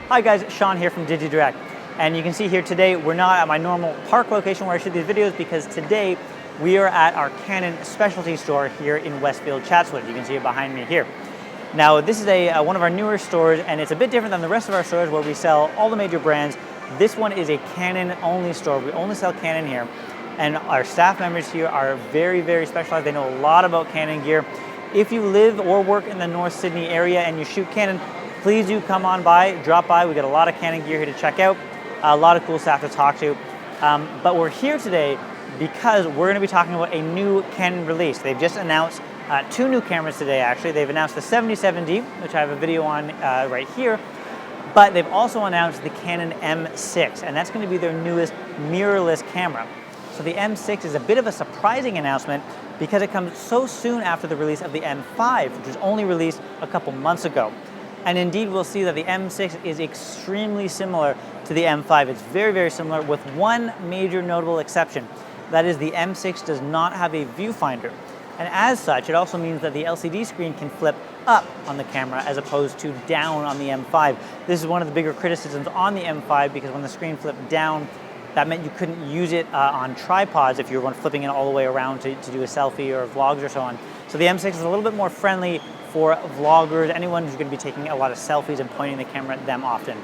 Hi guys, Sean here from digiDirect. And you can see here today, we're not at my normal park location where I shoot these videos because today we are at our Canon specialty store here in Westfield, Chatswood. You can see it behind me here. Now this is one of our newer stores and it's a bit different than the rest of our stores where we sell all the major brands. This one is a Canon only store. We only sell Canon here. And our staff members here are very, very specialized. They know a lot about Canon gear. If you live or work in the North Sydney area and you shoot Canon, please do come on by, drop by. We got a lot of Canon gear here to check out, a lot of cool staff to talk to. But we're here today because we're going to be talking about a new Canon release. They've just announced two new cameras today, actually. They've announced the 77D, which I have a video on right here, but they've also announced the Canon M6, and that's going to be their newest mirrorless camera. So the M6 is a bit of a surprising announcement because it comes so soon after the release of the M5, which was only released a couple months ago. And indeed, we'll see that the M6 is extremely similar to the M5. It's very, very similar with one major notable exception. That is, the M6 does not have a viewfinder. And as such, it also means that the LCD screen can flip up on the camera as opposed to down on the M5. This is one of the bigger criticisms on the M5 because when the screen flipped down, that meant you couldn't use it on tripods if you were flipping it all the way around to do a selfie or vlogs or so on. So the M6 is a little bit more friendly for vloggers, anyone who's going to be taking a lot of selfies and pointing the camera at them often.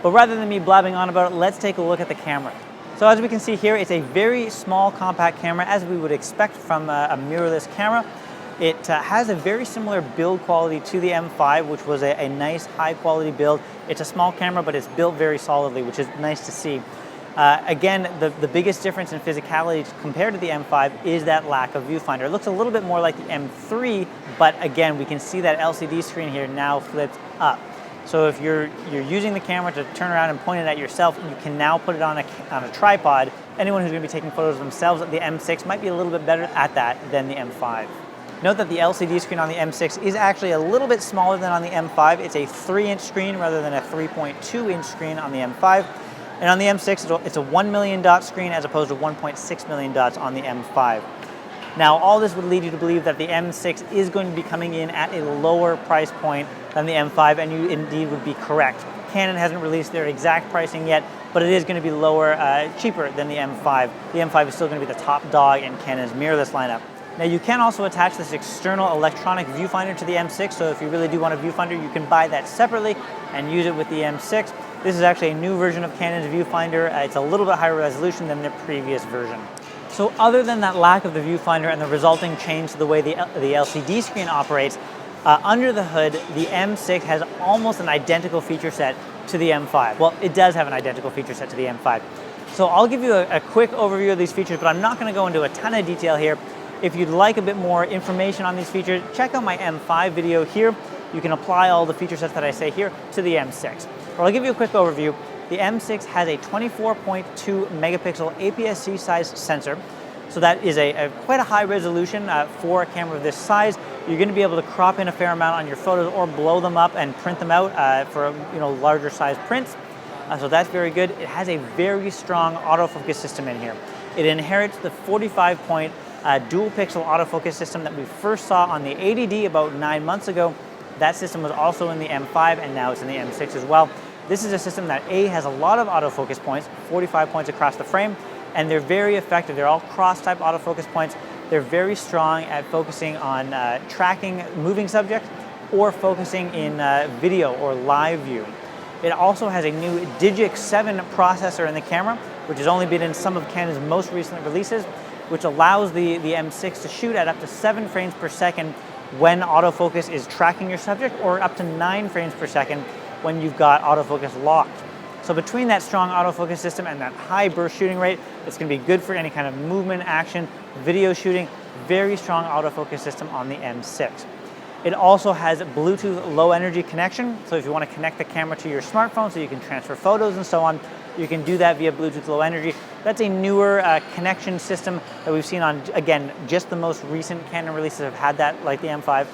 But rather than me blabbing on about it, let's take a look at the camera. So as we can see here, it's a very small compact camera as we would expect from a mirrorless camera. It has a very similar build quality to the M5, which was a nice high quality build. It's a small camera, but it's built very solidly, which is nice to see. Again, the biggest difference in physicality compared to the M5 is that lack of viewfinder. It looks a little bit more like the M3, but again, we can see that LCD screen here now flipped up. So if you're using the camera to turn around and point it at yourself, you can now put it on a tripod. Anyone who's going to be taking photos of themselves, the M6 might be a little bit better at that than the M5. Note that the LCD screen on the M6 is actually a little bit smaller than on the M5. It's a 3-inch screen rather than a 3.2-inch screen on the M5. And on the M6, it's a 1 million dot screen as opposed to 1.6 million dots on the M5. Now, all this would lead you to believe that the M6 is going to be coming in at a lower price point than the M5, and you indeed would be correct. Canon hasn't released their exact pricing yet, but it is going to be lower, cheaper than the M5. The M5 is still going to be the top dog in Canon's mirrorless lineup. Now, you can also attach this external electronic viewfinder to the M6, so if you really do want a viewfinder, you can buy that separately and use it with the M6. This is actually a new version of Canon's viewfinder. It's a little bit higher resolution than their previous version. So other than that lack of the viewfinder and the resulting change to the way the LCD screen operates, under the hood, the M6 has almost an identical feature set to the M5. Well, it does have an identical feature set to the M5. So I'll give you a quick overview of these features, but I'm not going to go into a ton of detail here. If you'd like a bit more information on these features, check out my M5 video here. You can apply all the feature sets that I say here to the M6. But I'll give you a quick overview. The M6 has a 24.2 megapixel APS-C size sensor. So that is quite a high resolution for a camera of this size. You're going to be able to crop in a fair amount on your photos or blow them up and print them out for larger size prints. So that's very good. It has a very strong autofocus system in here. It inherits the 45-point dual pixel autofocus system that we first saw on the 80D about 9 months ago. That system was also in the M5 and now it's in the M6 as well. This is a system that has a lot of autofocus points, 45 points across the frame, and they're very effective. They're all cross-type autofocus points. They're very strong at focusing on tracking moving subjects or focusing in video or live view. It also has a new digiDirect 7 processor in the camera, which has only been in some of Canon's most recent releases, which allows the M6 to shoot at up to 7 frames per second when autofocus is tracking your subject, or up to 9 frames per second when you've got autofocus locked. So between that strong autofocus system and that high burst shooting rate, it's going to be good for any kind of movement, action, video shooting. Very strong autofocus system on the M6. It also has Bluetooth low energy connection. So if you want to connect the camera to your smartphone so you can transfer photos and so on, you can do that via Bluetooth low energy. That's a newer connection system that we've seen on, again, just the most recent Canon releases have had that, like the M5.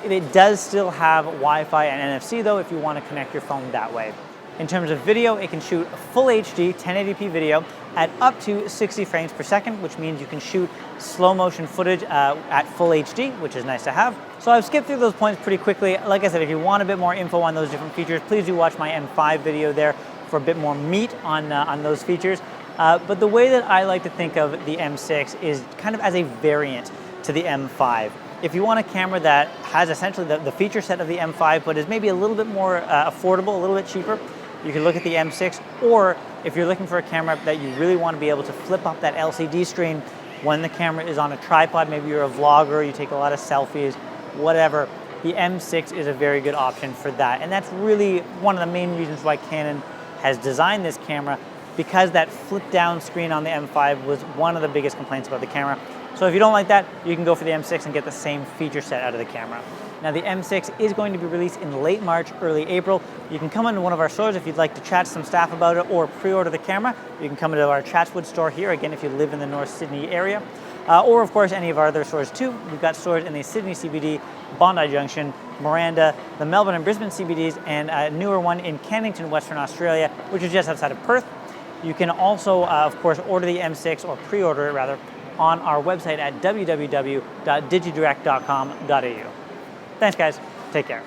It does still have Wi-Fi and NFC though, if you want to connect your phone that way. In terms of video, it can shoot full HD 1080p video at up to 60 frames per second, which means you can shoot slow motion footage at full HD, which is nice to have. So I've skipped through those points pretty quickly. Like I said, if you want a bit more info on those different features, please do watch my M5 video there for a bit more meat on those features. But the way that I like to think of the M6 is kind of as a variant to the M5. If you want a camera that has essentially the feature set of the M5, but is maybe a little bit more affordable, a little bit cheaper, you can look at the M6. Or if you're looking for a camera that you really want to be able to flip up that LCD screen when the camera is on a tripod, maybe you're a vlogger, you take a lot of selfies, whatever, the M6 is a very good option for that. And that's really one of the main reasons why Canon has designed this camera, because that flip down screen on the M5 was one of the biggest complaints about the camera. So if you don't like that, you can go for the M6 and get the same feature set out of the camera. Now the M6 is going to be released in late March, early April. You can come into one of our stores if you'd like to chat to some staff about it or pre-order the camera. You can come into our Chatswood store here, again, if you live in the North Sydney area. Or of course, any of our other stores too. We've got stores in the Sydney CBD, Bondi Junction, Miranda, the Melbourne and Brisbane CBDs, and a newer one in Cannington, Western Australia, which is just outside of Perth. You can also, of course, order the M6, or pre-order it rather, on our website at www.digidirect.com.au. Thanks guys, take care.